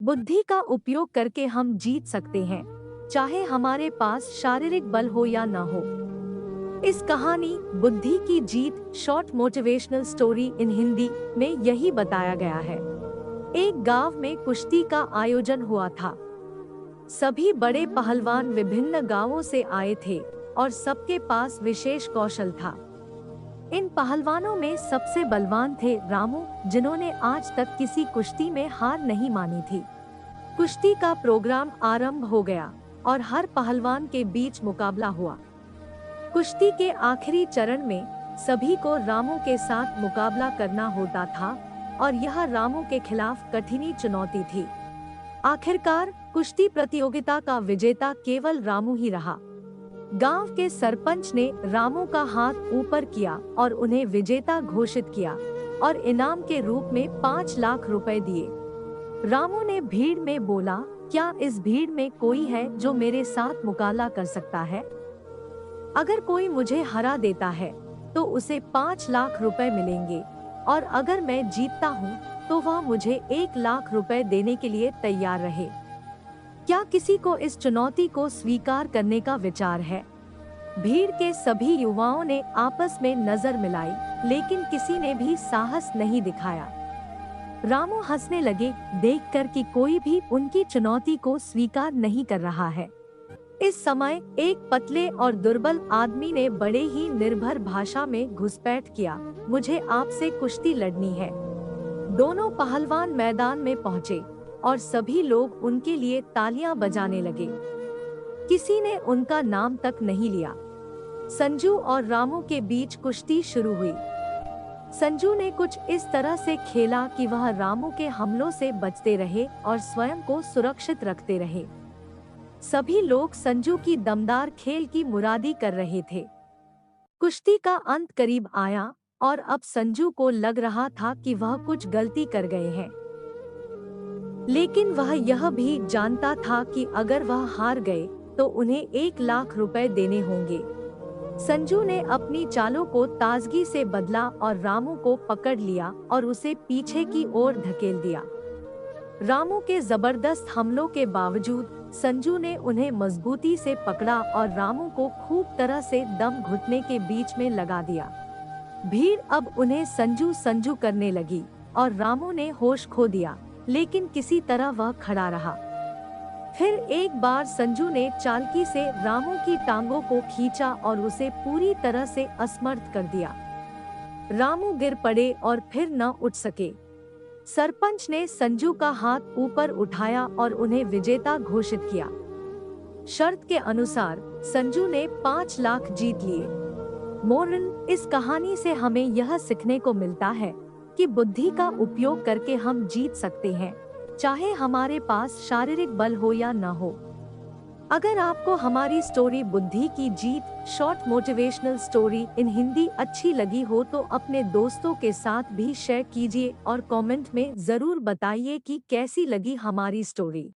बुद्धि का उपयोग करके हम जीत सकते हैं, चाहे हमारे पास शारीरिक बल हो या न हो। इस कहानी बुद्धि की जीत short motivational story in Hindi में यही बताया गया है। एक गांव में कुश्ती का आयोजन हुआ था। सभी बड़े पहलवान विभिन्न गांवों से आए थे और सबके पास विशेष कौशल था। इन पहलवानों में सबसे बलवान थे रामू, जिन्होंने आज तक किसी कुश्ती में हार नहीं मानी थी। कुश्ती का प्रोग्राम आरंभ हो गया और हर पहलवान के बीच मुकाबला हुआ। कुश्ती के आखिरी चरण में सभी को रामू के साथ मुकाबला करना होता था और यह रामू के खिलाफ कठिन चुनौती थी। आखिरकार कुश्ती प्रतियोगिता का विजेता केवल रामू ही रहा। गांव के सरपंच ने रामू का हाथ ऊपर किया और उन्हें विजेता घोषित किया और इनाम के रूप में 5 लाख रुपए दिए। रामू ने भीड़ में बोला, क्या इस भीड़ में कोई है जो मेरे साथ मुकाबला कर सकता है? अगर कोई मुझे हरा देता है तो उसे 5 लाख रुपए मिलेंगे और अगर मैं जीतता हूँ तो वह मुझे 1 लाख रुपए देने के लिए तैयार रहे। क्या किसी को इस चुनौती को स्वीकार करने का विचार है? भीड़ के सभी युवाओं ने आपस में नजर मिलाई, लेकिन किसी ने भी साहस नहीं दिखाया। रामू हंसने लगे देखकर कि कोई भी उनकी चुनौती को स्वीकार नहीं कर रहा है। इस समय एक पतले और दुर्बल आदमी ने बड़े ही निर्भर भाषा में घुसपैठ किया, मुझे आपसे कुश्ती लड़नी है। दोनों पहलवान मैदान में पहुंचे और सभी लोग उनके लिए तालियां बजाने लगे। किसी ने उनका नाम तक नहीं लिया। संजू और रामू के बीच कुश्ती शुरू हुई। संजू ने कुछ इस तरह से खेला कि वह रामू के हमलों से बचते रहे और स्वयं को सुरक्षित रखते रहे। सभी लोग संजू की दमदार खेल की मुरादी कर रहे थे। कुश्ती का अंत करीब आया और अब संजू को लग रहा था कि वह कुछ गलती कर गए हैं, लेकिन वह यह भी जानता था कि अगर वह हार गए तो उन्हें 1 लाख रुपए देने होंगे। संजू ने अपनी चालों को ताजगी से बदला और रामू को पकड़ लिया और उसे पीछे की ओर धकेल दिया। रामू के जबरदस्त हमलों के बावजूद संजू ने उन्हें मजबूती से पकड़ा और रामू को खूब तरह से दम घुटने के बीच में लगा दिया। भीड़ अब उन्हें संजू संजू करने लगी और रामू ने होश खो दिया, लेकिन किसी तरह वह खड़ा रहा। फिर एक बार संजू ने चालाकी से रामू की टांगों को खींचा और उसे पूरी तरह से असमर्थ कर दिया। रामू गिर पड़े और फिर न उठ सके। सरपंच ने संजू का हाथ ऊपर उठाया और उन्हें विजेता घोषित किया। शर्त के अनुसार संजू ने 5 लाख जीत लिए। मोरल: इस कहानी से हमें यह सीखने को मिलता है कि बुद्धि का उपयोग करके हम जीत सकते हैं, चाहे हमारे पास शारीरिक बल हो या न हो। अगर आपको हमारी स्टोरी बुद्धि की जीत short motivational story in Hindi अच्छी लगी हो तो अपने दोस्तों के साथ भी शेयर कीजिए और कमेंट में जरूर बताइए कि कैसी लगी हमारी स्टोरी।